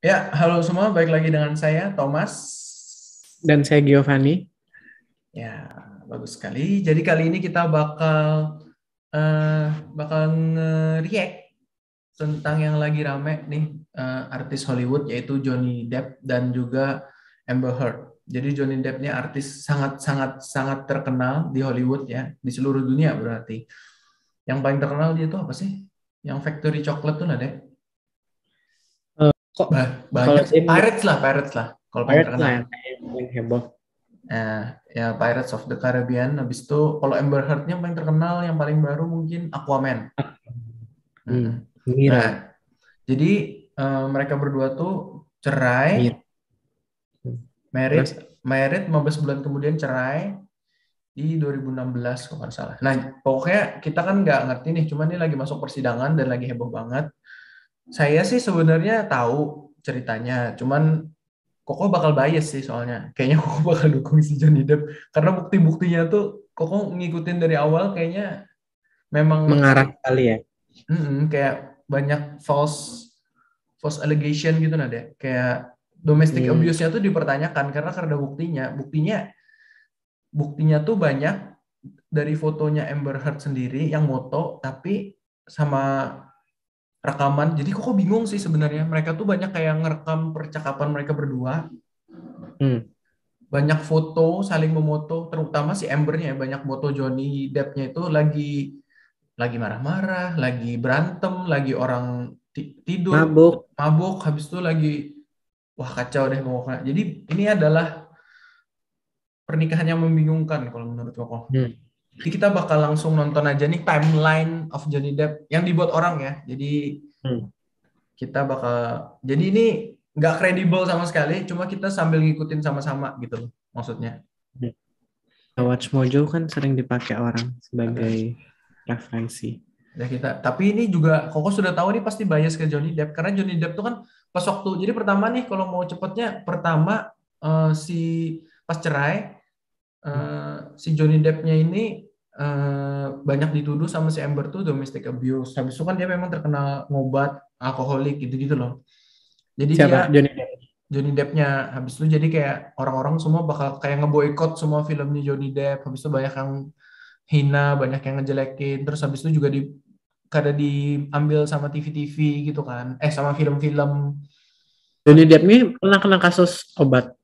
Ya, halo semua, balik lagi dengan saya Thomas. Dan saya Giovanni. Ya, bagus sekali. Jadi kali ini kita eh bakal nge-react tentang yang lagi rame nih, artis Hollywood yaitu Johnny Depp dan juga Amber Heard. Jadi Johnny Depp ini artis sangat sangat sangat terkenal di Hollywood ya, di seluruh dunia berarti. Yang paling terkenal dia itu apa sih? Yang Factory Chocolate tuh ada. Kok kalau Banyak sih. saya melihat Pirates lah kalau paling Pirates lah terkenal. yang kayak paling heboh. Nah, ya Pirates of the Caribbean. Habis itu kalau Amber Heard-nya yang paling terkenal, yang paling baru mungkin Aquaman. Mm-mm. Nah, Mira, jadi mereka berdua tuh cerai, Mira. Hmm. married, Terus, 15 bulan kemudian cerai di 2016 kalau nggak salah. Nah, pokoknya kita kan nggak ngerti nih, cuman ini lagi masuk persidangan dan lagi heboh banget. Saya sih sebenarnya tahu ceritanya, cuman Koko bakal bias sih soalnya. Kayaknya Koko bakal dukung si Johnny Depp karena bukti-buktinya tuh Koko ngikutin dari awal kayaknya memang mengarah kali ya. kayak banyak false false allegation gitu nah deh. Kayak domestic Hmm, abuse-nya tuh dipertanyakan karena buktinya. Buktinya tuh banyak dari fotonya Amber Heard sendiri yang moto tapi sama rekaman. Jadi Koko bingung sih sebenarnya. Mereka tuh banyak kayak ngerekam percakapan mereka berdua, hmm. banyak foto saling memoto, terutama si Ambernya ya, banyak foto Johnny Depp-nya itu lagi marah-marah, lagi berantem, lagi orang tidur Mabuk. mabuk, habis itu lagi wah kacau deh pokoknya. Jadi ini adalah pernikahan yang membingungkan kalau menurut Koko. Hmm. Jadi kita bakal langsung nonton aja nih timeline of Johnny Depp yang dibuat orang ya. Jadi Hmm. kita bakal jadi ini nggak kredibel sama sekali, cuma kita sambil ngikutin sama-sama gitu loh maksudnya. Hmm. Watch Mojo kan sering dipakai orang sebagai referensi. Ya kita. Tapi ini juga Koko sudah tahu nih pasti bias ke Johnny Depp karena Johnny Depp tuh kan pas waktu jadi pertama nih kalau mau cepetnya pertama si pas cerai Hmm. si Johnny Depp-nya ini banyak dituduh sama si Amber tuh domestic abuse. Habis itu kan dia memang terkenal ngobat alkoholik gitu-gitu loh. Jadi dia Siapa? Johnny Depp. Johnny Depp-nya habis itu jadi kayak orang-orang semua bakal kayak ngeboikot semua filmnya Johnny Depp. Habis itu banyak yang hina, banyak yang ngejelekin. Terus habis itu juga kada diambil sama TV-TV gitu kan. Sama film-film. Johnny Depp ini pernah kena kasus obat.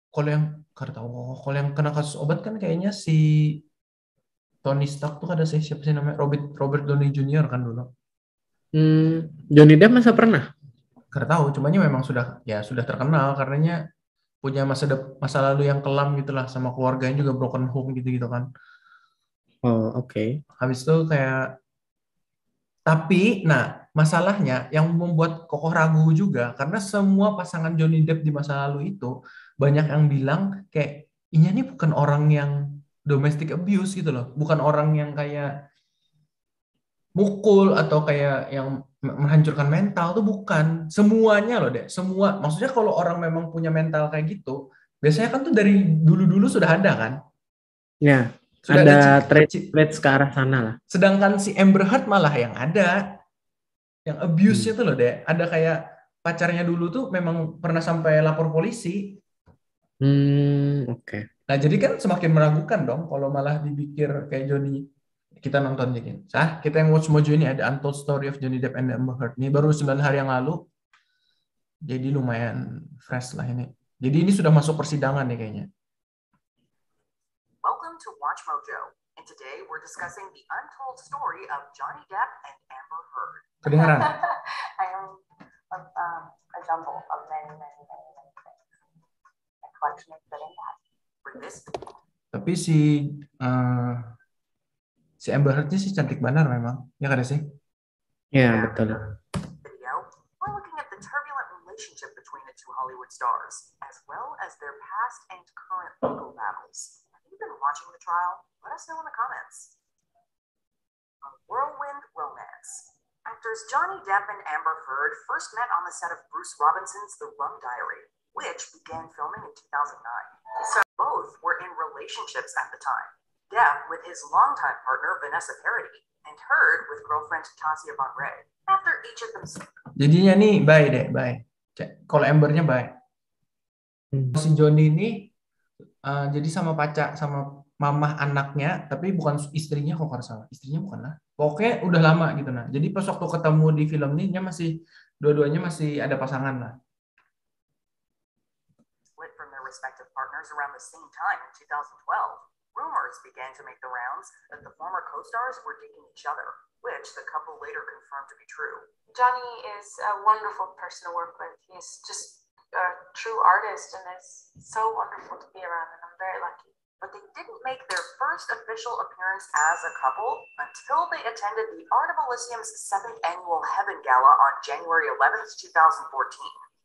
Kalau yang kada tahu, kalau yang kena kasus obat kan kayaknya si Tony Stark tuh ada sih siapa sih namanya Robert Robert Downey Jr. kan dulu. Johnny Depp masa pernah? Kada tahu, cumannya memang sudah terkenal karenanya punya masa lalu yang kelam gitulah sama keluarganya juga broken home gitu-gitu kan. Oh, oke. Habis itu kayak tapi nah masalahnya yang membuat Kokoh ragu juga karena semua pasangan Johnny Depp di masa lalu itu banyak yang bilang kayak ini bukan orang yang domestic abuse gitu loh, bukan orang yang kayak mukul atau kayak yang menghancurkan mental tuh bukan semuanya loh deh, semua maksudnya kalau orang memang punya mental kayak gitu biasanya kan tuh dari dulu-dulu sudah ada kan, Ya, sudah ada ada trade ke arah sana lah. sedangkan si Amber Heard malah yang ada yang abuse-nya Hmm. tuh loh deh, ada kayak pacarnya dulu tuh memang pernah sampai lapor polisi. Oke. Nah jadi kan semakin meragukan dong kalau malah dipikir kayak Johnny. Kita nonton jadi kita yang watch Mojo ini ada Untold Story of Johnny Depp and Amber Heard, ini baru 9 hari yang lalu, jadi lumayan fresh lah ini. Jadi ini sudah masuk persidangan nih kayaknya. Welcome to Watch Mojo. And today we're discussing the untold story of Johnny Depp and Amber Heard. Kedengeran? I am a jumble of many, many, many, many things. A collection of good and bad. For this. Tapi eh, si Amber Heard-nya sih cantik benar memang. Ya kan sih? Ya, Yeah. betul. Video, we're looking at the turbulent relationship between the two Hollywood stars, as well as their past and current legal battles. Have you been watching the trial? Let us know in the comments. A whirlwind romance. Actors Johnny Depp and Amber Heard first met on the set of Bruce Robinson's The Rum Diary, which began filming in 2009. So both were in relationships at the time. Depp with his longtime partner Vanessa Paradis, and Heard with girlfriend Tasia Von Ray. After each of them Jadinya nih bye deh, bye. Kalau Ambernya bye. Hmm. Si Johnny ini jadi sama pacar sama mamah anaknya, tapi bukan istrinya kok kalau salah. Istrinya bukan lah. Pokoknya udah lama gitu nah. Jadi pas waktu ketemu di film ini dia masih dua-duanya masih ada pasangan lah. Split from their respective partners around the same time in 2012. Rumors began to make the rounds that the former co-stars were dating each other, which the couple later confirmed to be true. Johnny is a wonderful person to work with. He's just a true artist, and it's so wonderful to be around, and I'm very lucky. But they didn't make their first official appearance as a couple until they attended the Art of Elysium's 7th annual Heaven Gala on January 11th, 2014.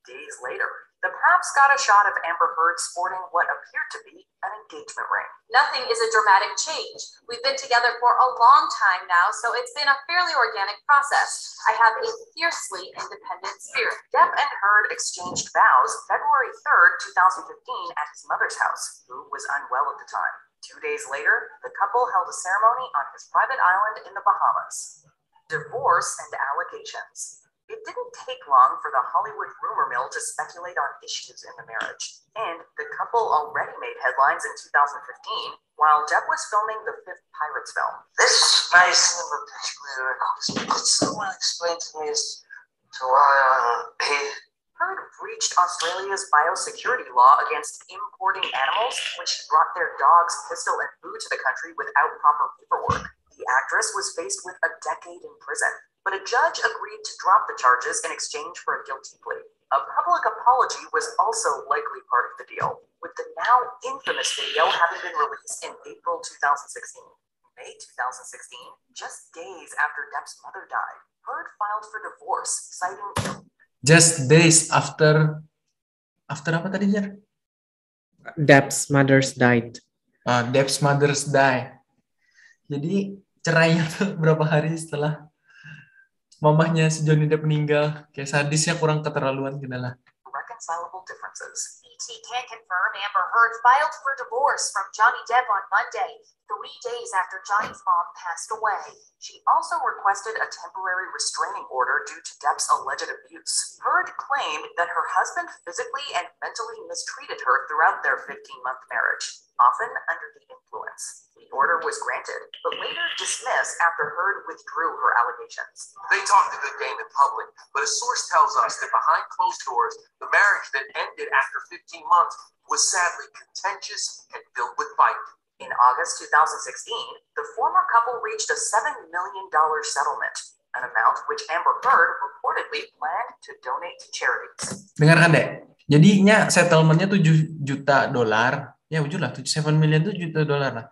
Days later, the Props got a shot of Amber Heard sporting what appeared to be an engagement ring. Nothing is a dramatic change. We've been together for a long time now, so it's been a fairly organic process. I have a fiercely independent spirit. Depp and Heard exchanged vows February 3rd, 2015 at his mother's house, who was unwell at the time. 2 days later, the couple held a ceremony on his private island in the Bahamas. Divorce and allegations. It didn't take long for the Hollywood rumor mill to speculate on issues in the marriage, and the couple already made headlines in 2015 while Depp was filming the 5th Pirates film. This spice in the picture, could someone explain to me as to why Heard breached Australia's biosecurity law against importing animals when she brought their dogs, pistol, and food to the country without proper paperwork. The actress was faced with a decade in prison, but a judge agreed to drop the charges in exchange for a guilty plea. A public apology was also likely part of the deal, with the now infamous video having been released in April 2016. May 2016, just days after Depp's mother died, Heard filed for divorce, citing Just days after apa tadi Jar? Depp's mother's died. Depp's mother's die. Jadi cerainya tuh berapa hari setelah mamahnya si Johnny Depp meninggal. Kayak sadisnya kurang keterlaluan gitu lah. reconcilable differences. ET can confirm Amber Heard filed for divorce from Johnny Depp on Monday, 3 days after Johnny's mom passed away. She also requested a temporary restraining order due to Depp's alleged abuse. Heard claimed that her husband physically and mentally mistreated her throughout their 15-month marriage, often under the influence. The order was granted, but later dismissed after Heard withdrew her allegations. they talked a good game in public, but a source tells us that behind closed doors, the marriage that ended after 15 months was sadly contentious and filled with fight. In August 2016, the former couple reached a $7 million settlement, an amount which Amber Heard reportedly planned to donate to charities. Dengarkan deh. Jadinya settlementnya $7 juta. Ya ujur lah, 7 million itu $7 lah.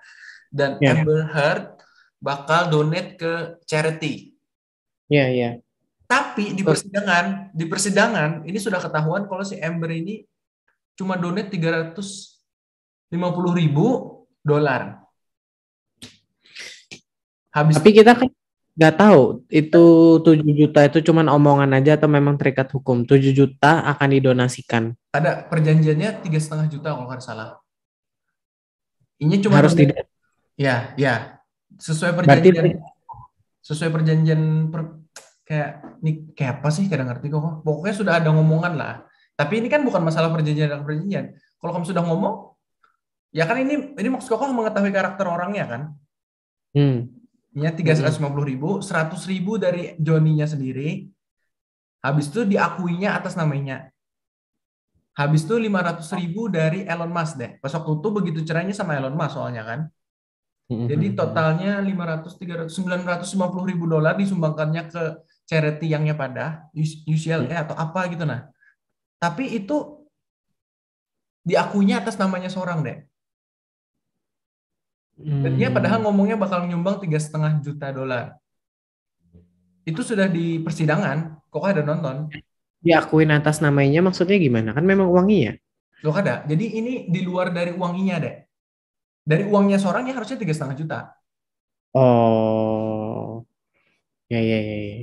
Dan Ya. Amber Heard bakal donate ke charity. Iya, iya. Tapi di persidangan ini sudah ketahuan kalau si Amber ini cuma donate $350.000. Habis Tapi kita kan nggak tahu itu 7 juta itu cuman omongan aja atau memang terikat hukum. 7 juta akan didonasikan. ada perjanjiannya 3,5 juta kalau nggak salah. Ini cuma Harus donate- tidak. Ya. Sesuai Berarti perjanjian kayak apa sih kadang ngerti kok. Pokoknya sudah ada ngomongan lah. Tapi ini kan bukan masalah perjanjian. Kalau kamu sudah ngomong, ya kan ini maksud kok mengetahui karakter orangnya kan. Ini 350.000, 100.000 dari Johnny-nya sendiri. Habis itu diakuinya atas namanya. Habis itu 500.000 dari Elon Musk deh. Pas waktu itu begitu cerainya sama Elon Musk soalnya kan. Jadi totalnya 500, 300, $950.000 disumbangkannya ke charity yangnya pada UCLA atau apa gitu nah. Tapi itu diakuinya atas namanya seorang deh. Dan dia padahal ngomongnya bakal nyumbang $3,5 juta. Itu sudah di persidangan, kok ada nonton. diakuin atas namanya maksudnya gimana? Kan memang uangnya. Loh ada. Jadi ini di luar dari uangnya deh. Dari uangnya seorang ya harusnya $3,5 juta. Oh. Ya.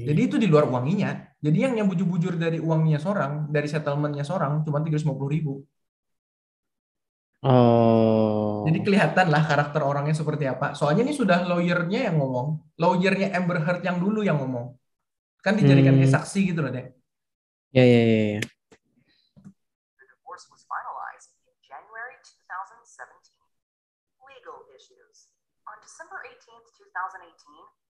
Jadi itu di luar uangnya. Jadi yang bujur-bujur dari uangnya seorang, dari settlementnya seorang cuma 350.000. Oh. Jadi kelihatan lah karakter orangnya seperti apa. Soalnya ini sudah lawyernya yang ngomong. Lawyernya Amber Heard yang dulu yang ngomong. Kan dijadikan kayak saksi gitu loh deh. Ya, ya, ya, ya. The divorce was finalized in January 2017. Legal issues. On December 18th, 2018,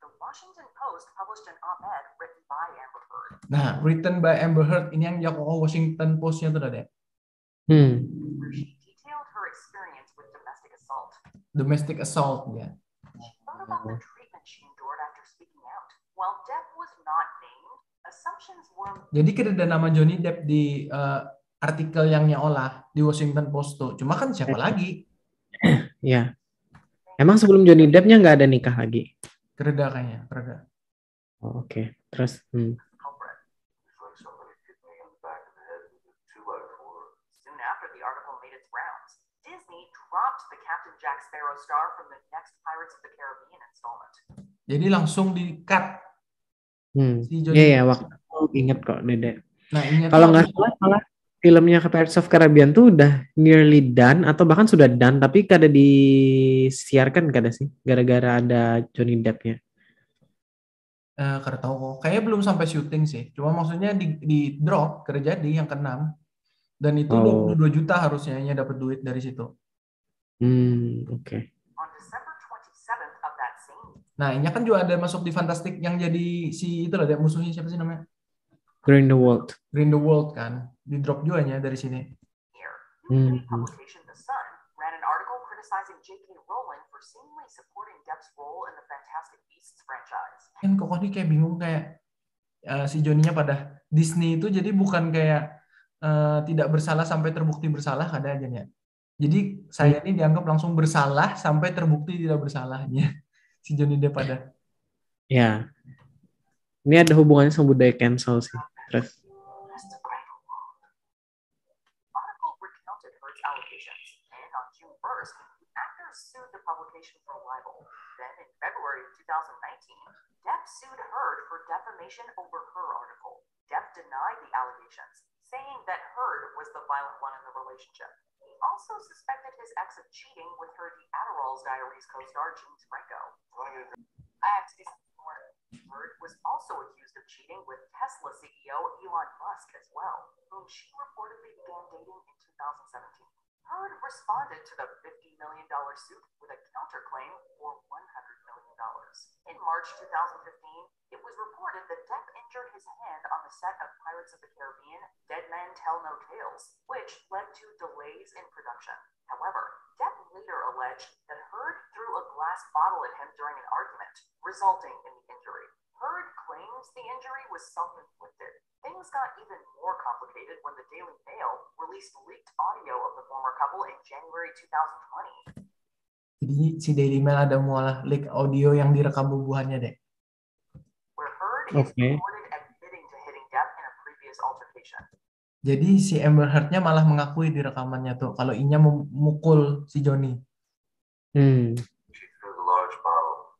the Washington Post published an op-ed written by Amber Heard. Nah, written by Amber Heard ini yang Jakobo Washington Post-nya tuh Dek. Where she detailed her experience with domestic assault. Domestic assault ya. She wrote about the treatment she endured after speaking out. While Depp was not named, assumptions were. Jadi kan ada nama Johnny Depp di artikel yang nyolah di Washington Post tuh. Cuma kan siapa lagi? Ya. Emang sebelum Johnny Depp-nya nggak ada nikah lagi? Kereda kayaknya, kereda. Oh, oke. Terus, Culprit. Soon after the article made its rounds, Disney dropped the Captain Jack Sparrow star from the next Pirates of the Caribbean installment. Jadi langsung di-cut si Johnny Iya, ya, Depp. waktu itu inget kok, Dede. Nah, ini Kalau nggak salah, malah filmnya Pirates of Caribbean tuh udah nearly done atau bahkan sudah done, tapi kada disiarkan kada sih, gara-gara ada Johnny Depp-nya. Karena tahu kok. Kayaknya belum sampai syuting sih. Cuma maksudnya di drop kerja jadi yang ke-6. Dan itu 22 juta harusnya dapat duit dari situ. Oke. On December 27th of that same Nah, ini kan juga ada masuk di Fantastic yang jadi si itu lah, musuhnya siapa sih namanya? Grindelwald. Grindelwald kan. Di drop juga dari sini. year, UK publication The Sun ran an article criticizing J.K. Rowling for seemingly supporting Depp's role in the Fantastic Beasts franchise. Kan kok ini kayak bingung kayak si Johnny-nya pada Disney itu jadi bukan kayak tidak bersalah sampai terbukti bersalah ada aja ya. Jadi saya ini dianggap langsung bersalah sampai terbukti tidak bersalahnya si Johnny Depp pada. Ya. Ini ada hubungannya sama budaya cancel sih. Terus. Article recounted Heard's allegations, and on June 1st, the actor sued the publication for libel. Then in February 2019, Depp sued Heard for defamation over her article. Depp denied the allegations, saying that Heard was the violent one in the relationship. He also suspected his ex of cheating with her The Adderall's Diaries co-star James Franco. I have to do something more. Heard was also accused of cheating with Tesla CEO Elon Musk as well, whom she reportedly began dating in 2017. Heard responded to the $50 million suit with a counterclaim for $100 million. In March 2015, it was reported that Depp injured his hand on the set of Pirates of the Caribbean, Dead Men Tell No Tales, which led to delays in production. However, Depp later alleged that Heard threw a glass bottle at him during an argument, resulting in the injury. Heard claims the injury was self-inflicted. Things got even more complicated when the Daily Mail released leaked audio of the former couple in January 2020. Jadi si Daily Mail ada mualah leak audio yang direkam bubuhannya deh. Where Heard is reported admitting to hitting Depp in a previous altercation. Jadi si Amber Heard-nya malah mengakui di rekamannya tuh kalau Inya memukul si Johnny. She threw the large bottle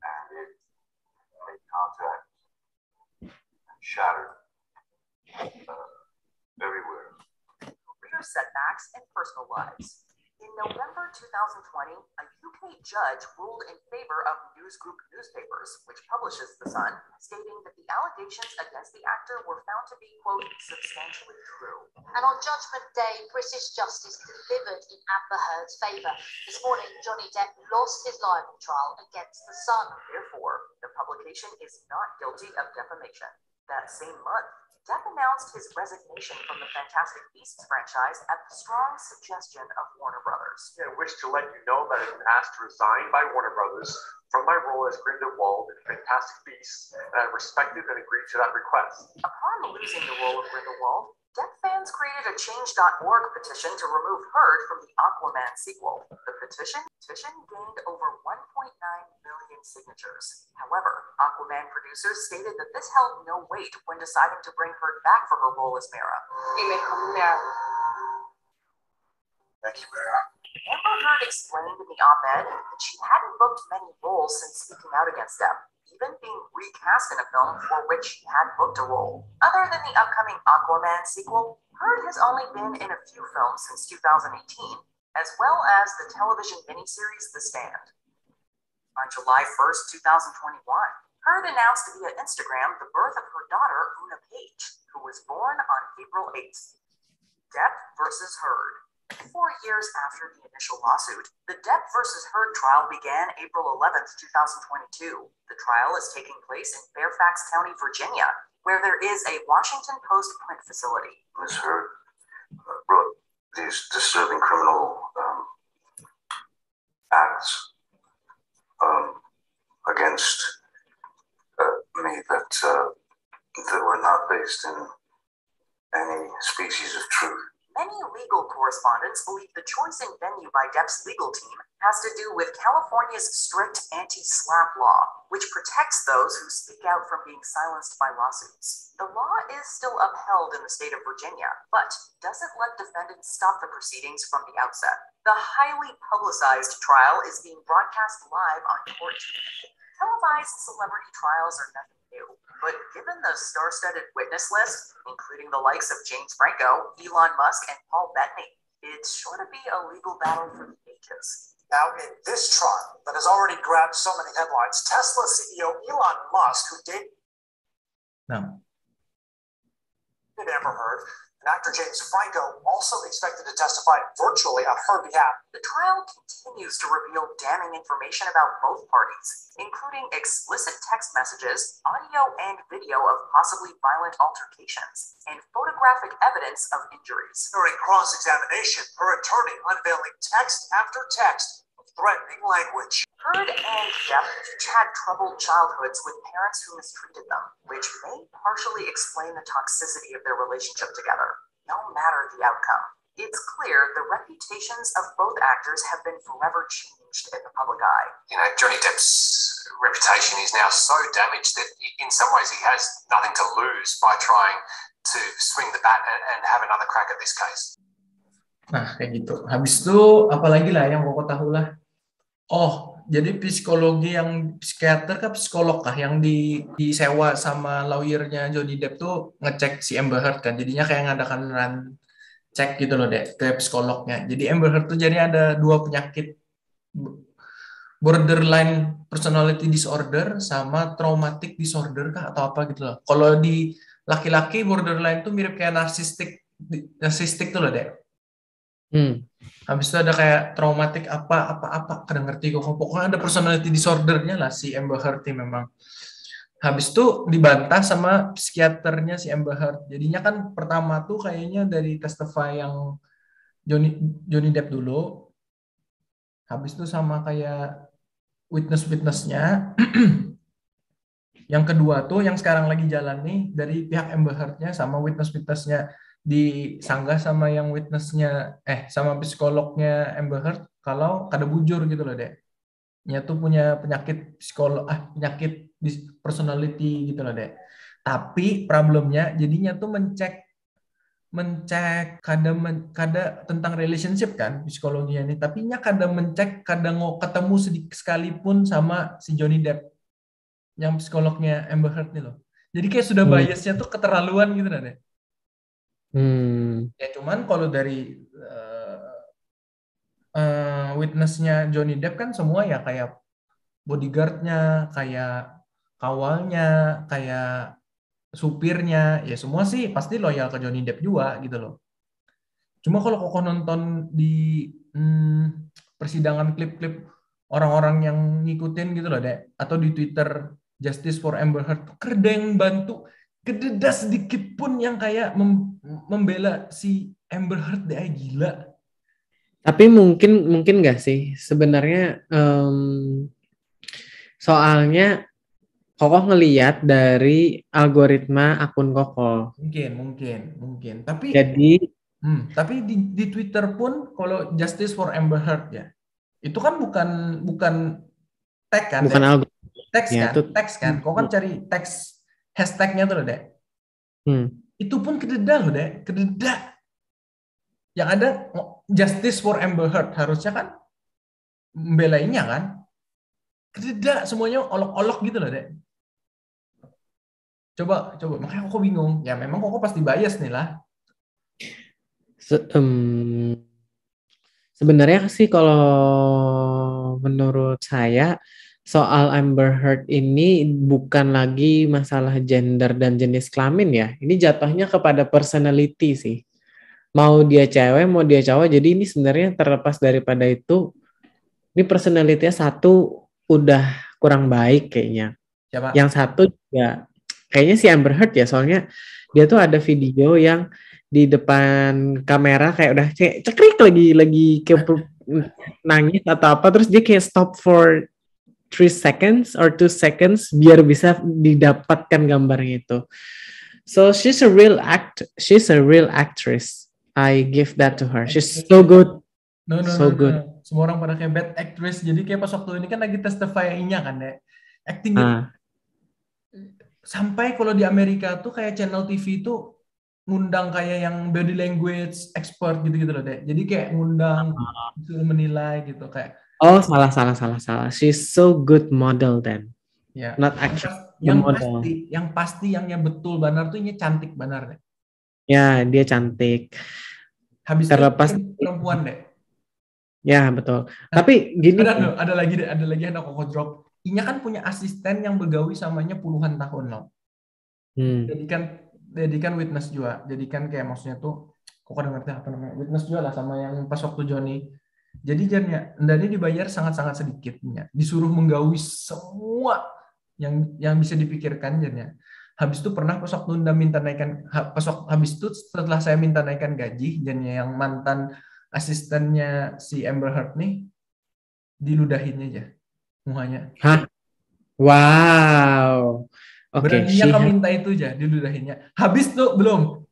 and it made contact and shattered everywhere. Career setbacks and personal lives. In November 2020, a UK judge ruled in favor of News Group Newspapers, which publishes The Sun, stating that the allegations against the actor were found to be, quote, substantially true. And on Judgment Day, British justice delivered in Amber Heard's favour. This morning, Johnny Depp lost his libel trial against The Sun. Therefore, the publication is not guilty of defamation. That same month, Depp announced his resignation from the Fantastic Beasts franchise at the strong suggestion of Warner Brothers. I wish to let you know that I've been asked to resign by Warner Brothers from my role as Grindelwald in Fantastic Beasts, and I respected and agreed to that request. Upon losing the role of Grindelwald, Depp fans created a Change.org petition to remove Heard from the Aquaman sequel. The petition gained over 1.9 million signatures. However, Aquaman producers stated that this held no weight when deciding to bring Heard back for her role as Mera. Thank you, Mara. Amber Heard explained in the op-ed that she hadn't booked many roles since speaking out against Depp, even being recast in a film for which she had booked a role. Other than the upcoming Aquaman sequel, Heard has only been in a few films since 2018, as well as the television miniseries The Stand. On July 1st, 2021, Heard announced via Instagram the birth of her daughter, Una Page, who was April 8th. Depp versus Heard. 4 years after the initial lawsuit, the Depp versus Heard trial began April 11th, 2022. The trial is taking place in Fairfax County, Virginia, where there is a Washington Post print facility. Ms. Heard wrote these disturbing criminal acts against me that were not based in any species of truth. Many legal correspondents believe the choice in venue by Depp's legal team has to do with California's strict anti-SLAPP law, which protects those who speak out from being silenced by lawsuits. The law is still upheld in the state of Virginia, but doesn't let defendants stop the proceedings from the outset. The highly publicized trial is being broadcast live on Court TV. Televised celebrity trials are nothing new, but given the star-studded witness list, including the likes of James Franco, Elon Musk, and Paul Bettany, it's sure to be a legal battle for the ages. Now, in this trial that has already grabbed so many headlines, Tesla CEO Elon Musk, who dated Nah, Amber Heard, and actor James Franco also expected to testify virtually on her behalf. The trial continues to reveal damning information about both parties, including explicit text messages, audio and video of possibly violent altercations, and photographic evidence of injuries. During cross-examination, her attorney unveiling text after text of threatening language. Heard and Depp each had troubled childhoods with parents who mistreated them, which may partially explain the toxicity of their relationship together. No matter the outcome, it's clear the reputations of both actors have been forever changed in the public eye. You know, Johnny Depp's reputation is now so damaged that in some ways he has nothing to lose by trying to swing the bat and have another crack at this case. nah kayak gitu. Habis itu apalagi lah yang Koko tahu lah. Oh, jadi psikologi yang psikiater kah psikolog kah yang disewa sama lawyernya Johnny Depp tuh ngecek si Amber Heard kan. Jadinya kayak ngadakan run cek gitu loh deh ke psikolognya. Jadi Amber Heard tuh jadi ada 2 penyakit borderline personality disorder sama traumatic disorder kah atau apa gitu loh. Kalau di laki-laki borderline tuh mirip kayak narsistik tuh loh deh. Habis itu ada kayak traumatik apa kadang ngerti kok. Pokoknya ada personality disordernya lah si Amber Heard ini memang. Habis itu dibantah sama psikiaternya si Amber Heard. Jadinya kan pertama tuh kayaknya dari testify yang Johnny Depp dulu. Habis itu sama kayak witness-witnessnya. Yang kedua tuh yang sekarang lagi jalan nih dari pihak Amber Heard-nya sama witness-witnessnya disanggah sama yang witnessnya sama psikolognya Amber Heard kalau kada bujur gitu loh deh. Nya tuh punya penyakit penyakit personality gitu loh deh. Tapi problemnya jadinya tuh mencek kada tentang relationship kan psikologinya ini, tapi nya kada mencek kada mau ketemu sedikit sekalipun sama si Johnny Depp yang psikolognya Amber Heard nih loh. Jadi kayak sudah biasnya tuh keterlaluan gitu loh deh. Ya cuman kalau dari witnessnya Johnny Depp kan semua ya kayak bodyguardnya, kayak kawalnya, kayak supirnya, ya semua sih pasti loyal ke Johnny Depp juga gitu loh. Cuma kalau koko nonton di persidangan klip-klip orang-orang yang ngikutin gitu loh deh, atau di Twitter Justice for Amber Heard, kerda yang bantu kededas sedikit pun yang kayak membela si Amber Heard deh, gila. Tapi mungkin nggak sih sebenarnya soalnya Koko ngeliat dari algoritma akun Koko. Mungkin. Tapi tapi di Twitter pun kalau Justice for Amber Heard ya, itu kan bukan tag kan? Bukan algoritma. Teks kan? Koko kan cari teks hashtagnya tuh loh deh. Itu pun kededa loh deh, kededa. Yang ada Justice for Amber Heard harusnya kan membelainya kan. Kededa semuanya olok-olok gitu loh deh. Coba makanya Koko bingung. Ya memang Koko pasti bias nih lah. Sebenarnya sih kalau menurut saya soal Amber Heard ini bukan lagi masalah gender dan jenis kelamin ya. Ini jatuhnya kepada personality sih. Mau dia cewek, mau dia cowok. Jadi ini sebenarnya terlepas daripada itu, ini personality-nya satu udah kurang baik kayaknya. Siapa? Yang satu ya kayaknya si Amber Heard ya, soalnya dia tuh ada video yang di depan kamera kayak udah cekrik lagi kayak nangis atau apa, terus dia kayak stop for 3 seconds or 2 seconds biar bisa didapatkan gambarnya itu. So she's a real actress. I give that to her. She's so good. No. Good. Semua orang pada kayak bad actress. Jadi kayak pas waktu ini kan lagi testify-nya kan ya. Actingnya sampai kalau di Amerika tuh kayak channel TV tuh ngundang kayak yang body language expert gitu-gitu loh deh. Jadi kayak ngundang suruh menilai gitu kayak. Oh, salah. She's so good model then. Ya. Not actress. Yang pasti yang betul benar tuh ini cantik benar deh. Ya, dia cantik. Habis terlepas perempuan deh. Ya, betul. Tapi gini, ada lagi anak Koko Drop. Inya kan punya asisten yang bergawi samanya puluhan tahun loh. Jadikan witness juga. Jadikan kayak maksudnya tuh Koko ngerti apa namanya? Witness juga lah sama yang pas waktu Johnny. Jadi jadinya Ndani dibayar sangat-sangat sedikitnya. Disuruh menggawi semua yang bisa dipikirkan jadinya. Habis itu pernah pas waktu Nda minta naikkan, habis itu setelah saya minta naikkan gaji, jadinya yang mantan asistennya si Amber Heard nih diludahin aja muhanya. Hah? Wow. Oke. Beraninya kamu minta itu aja diludahinnya. Habis tuh belum.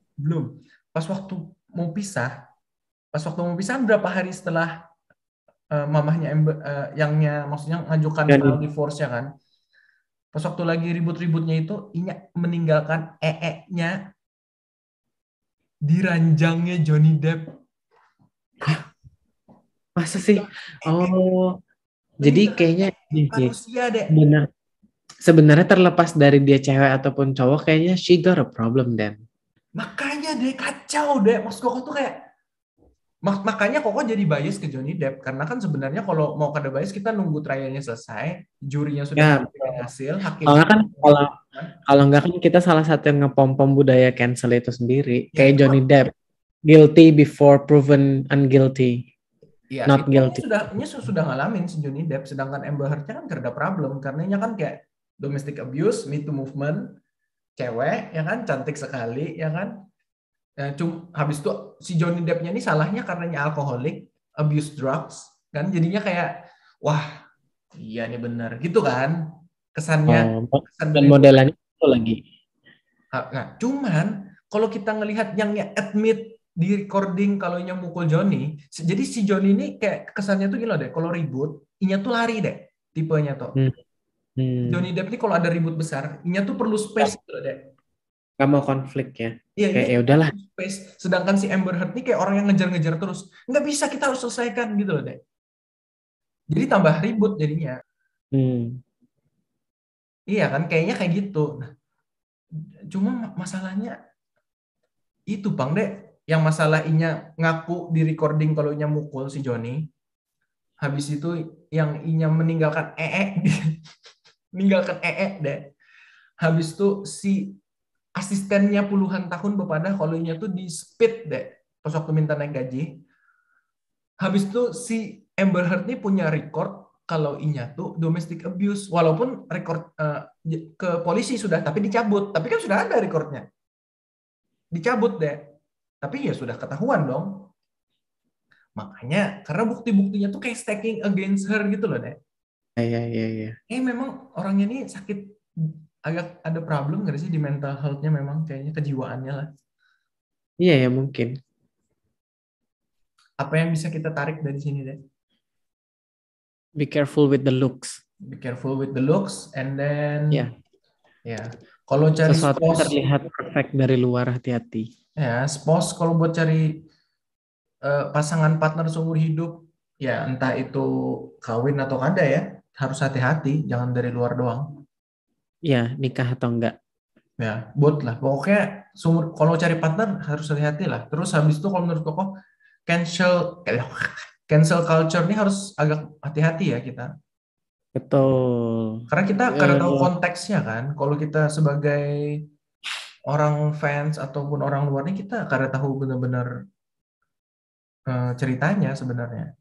Pas waktu mau pisah berapa hari setelah mamahnya Amber, yangnya maksudnya ngajukan file divorce-nya kan. Pas waktu lagi ribut-ributnya itu, Inya meninggalkan nya di ranjangnya Johnny Depp. Masa sih? Oh, jadi kayaknya manusia deh. Benar. Sebenarnya terlepas dari dia cewek ataupun cowok, kayaknya she got a problem then. Makanya deh kacau deh. Maksud Koko tuh kayak makanya Koko jadi bias ke Johnny Depp karena kan sebenarnya kalau mau kada bias kita nunggu trialnya selesai, jurinya sudah memberikan hasil, hakim. Kalau enggak kan kita salah satu yang ngepom-pom budaya cancel itu sendiri. Kayak Johnny Depp, guilty before proven unguilty. Iya, not guilty. Sudah ngalamin si Johnny Depp, sedangkan Amber Heard-nya kan ada problem karena nya kan kayak domestic abuse, Me Too movement, cewek ya kan cantik sekali ya kan. Habis itu si Johnny Depp-nya ini salahnya karena alkoholik, abuse drugs kan, jadinya kayak wah iya nih benar gitu kan kesannya. Dan modelannya itu lagi. Nah, cuman kalau kita ngelihat yang admit di recording kalau Inya mukul Johnny, jadi si Johnny ini kayak kesannya tuh gila deh, kalau ribut Inya tuh lari deh tipenya tuh. Johnny Depp ini kalau ada ribut besar Inya tuh perlu space gitu deh. Gak mau konflik ya. Iya, kayak ya udahlah. Sedangkan si Amber Heard ini kayak orang yang ngejar-ngejar terus. Nggak bisa, kita harus selesaikan gitu loh deh. Jadi tambah ribut jadinya. Iya kan, kayaknya kayak gitu. Nah, cuma masalahnya itu Bang Dek, yang masalah Inya ngaku di recording kalau Inya mukul si Johnny. Habis itu yang Inya meninggalkan deh. Habis itu si asistennya puluhan tahun bepadah kalau Inya tuh di speed deh pas waktu minta naik gaji. Habis itu si Amber Heard ini punya record kalau Inya tuh domestic abuse, walaupun record ke polisi sudah tapi dicabut, tapi kan sudah ada recordnya, dicabut deh, tapi ya sudah ketahuan dong. Makanya karena bukti-buktinya tuh kayak stacking against her gitu loh deh. Iya. Memang orangnya ini sakit, agak ada problem nggak sih di mental health-nya, memang kayaknya kejiwaannya lah. Iya ya mungkin. Apa yang bisa kita tarik dari sini deh? Be careful with the looks. Be careful with the looks, and then ya. Kalau cari sesuatu yang terlihat perfect dari luar, hati-hati. Ya, spouse kalau buat cari pasangan partner seumur hidup, ya entah itu kawin atau kada ya, harus hati-hati, jangan dari luar doang. Ya, nikah atau enggak. Ya, buat lah. Pokoknya kalau cari partner harus hati-hati lah. Terus habis itu kalau menurut Koko, cancel culture ini harus agak hati-hati ya kita. Betul. Karena kita karena tahu konteksnya kan. Kalau kita sebagai orang fans ataupun orang luarnya kita karena tahu benar-benar ceritanya sebenarnya.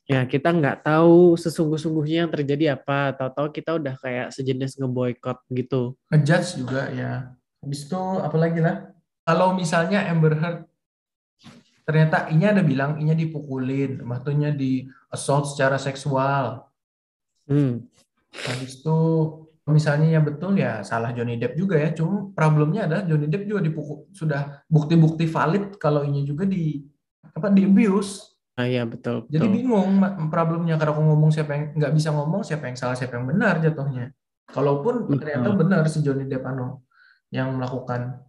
Ya, kita nggak tahu sesungguh-sungguhnya yang terjadi apa. Tahu-tahu kita udah kayak sejenis ngeboikot gitu. Ngejudge juga ya. Habis itu apalagi lah. Kalau misalnya Amber Heard ternyata Inya ada bilang Inya dipukulin, maksudnya di assault secara seksual. Hmm. Habis itu misalnya ya betul ya salah Johnny Depp juga ya. Cuma problemnya adalah Johnny Depp juga dipukul, sudah bukti-bukti valid kalau Inya juga di abuse. Ah ya, betul, Jadi betul. bingung problemnya karena aku ngomong siapa yang nggak bisa ngomong siapa yang salah siapa yang benar jatuhnya. Kalaupun ternyata Betul. benar si Johnny Depp yang melakukan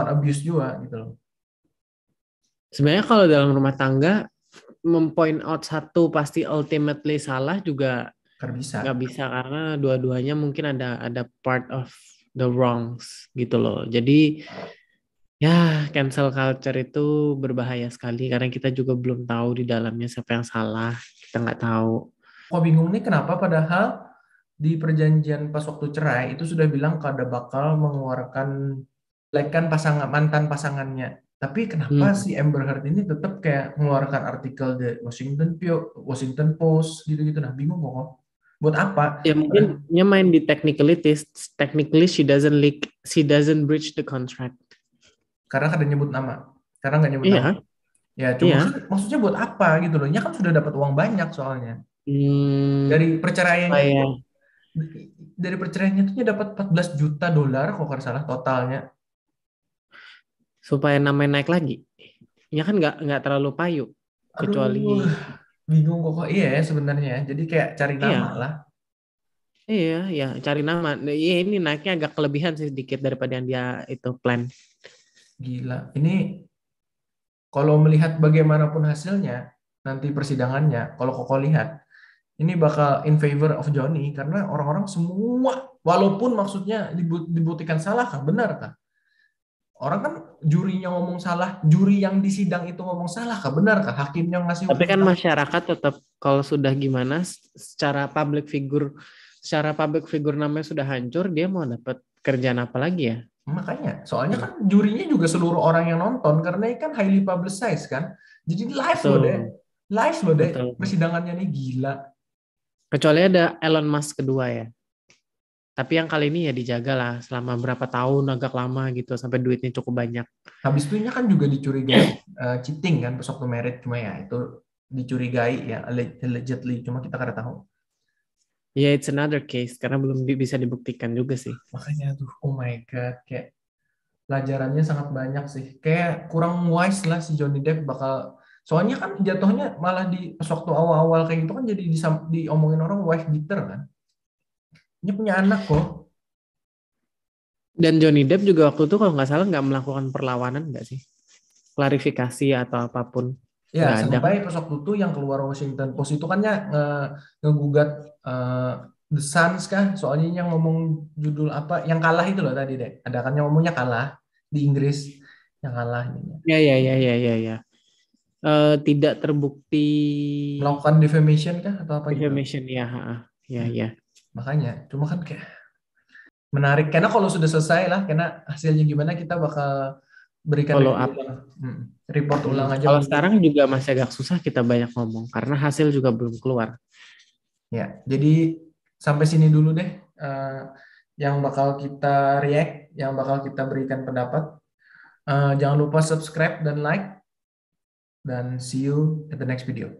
abuse juga gitu loh. Sebenarnya kalau dalam rumah tangga mempoint out satu pasti ultimately salah juga Kan bisa. nggak bisa karena dua-duanya mungkin ada part of the wrongs gitu loh. Jadi ya cancel culture itu berbahaya sekali karena kita juga belum tahu di dalamnya siapa yang salah. Kita nggak tahu. Kok bingung nih kenapa padahal di perjanjian pas waktu cerai itu sudah bilang kada bakal mengeluarkan pasangan mantan pasangannya. Tapi kenapa Hmm. si Amber Heard ini tetap kayak mengeluarkan artikel di Washington Post gitu-gitu. Nah, bingung kok. Buat apa? Ya mungkin dia main di technicalities. Technically she doesn't breach the contract. Karena kada nyebut nama. Karena nggak nyebut Iya, nama. Ya, cuma iya. maksudnya buat apa gitu loh. Nya kan sudah dapat uang banyak soalnya. Hmm, Dari perceraiannya supaya itu dapat 14 juta dolar kalau nggak salah totalnya. supaya namanya naik lagi. Ya kan nggak terlalu payu Aduh, kecuali bingung kok. Iya ya sebenarnya ya. Jadi kayak cari nama iya. lah. Iya, ya cari nama. Nah, iya ini naiknya agak kelebihan sih sedikit daripada yang dia itu plan. Gila. Ini kalau melihat bagaimanapun hasilnya nanti persidangannya, kalau Koko lihat ini bakal in favor of Johnny karena orang-orang semua walaupun maksudnya dibuktikan salah kah, benar kah? Orang kan jurinya ngomong salah, juri yang di sidang itu ngomong salah kah, benar kah? Hakimnya ngasih Tapi hukuman kan salah. masyarakat tetap kalau sudah gimana secara public figure namanya sudah hancur, dia mau dapat kerjaan apa lagi ya? Makanya, soalnya kan jurinya juga seluruh orang yang nonton karena ini kan highly publicized kan. Jadi Betul, live loh deh betul. persidangannya nih gila. Kecuali ada Elon Musk kedua ya. Tapi yang kali ini ya dijaga lah selama berapa tahun agak lama gitu sampai duitnya cukup banyak. Habis itu kan juga dicurigai cheating kan pas waktu merit cuma ya itu dicurigai ya allegedly cuma kita kada tahu. Ya it's another case karena belum bisa dibuktikan juga sih. Makanya tuh oh my god kayak pelajarannya sangat banyak sih. Kayak kurang wise lah si Johnny Depp bakal soalnya kan jatuhnya malah di pas waktu awal-awal kayak gitu kan jadi diomongin orang wife beater kan. Ini punya anak kok. Dan Johnny Depp juga waktu itu kalau nggak salah nggak melakukan perlawanan nggak sih? Klarifikasi atau apapun. Ya, Nggak ada kan? sampai pas waktu itu yang keluar Washington Post itu kan ya ngegugat The Suns kan, soalnya yang ngomong judul apa, yang kalah itu loh tadi deh. Ada kan yang ngomongnya kalah di Inggris, yang kalah ininya. Ya. Tidak terbukti Melakukan defamation kah atau apa gitu. defamation ya. Ya. Makanya, cuma kan kayak menarik. Karena kalau sudah selesai lah, karena hasilnya gimana kita bakal berikan Follow review up. ulang. Report ulang aja. Kalau mungkin. sekarang juga masih agak susah kita banyak ngomong karena hasil juga belum keluar. Ya, jadi sampai sini dulu deh yang bakal kita react, yang bakal kita berikan pendapat. Jangan lupa subscribe dan like, dan see you at the next video.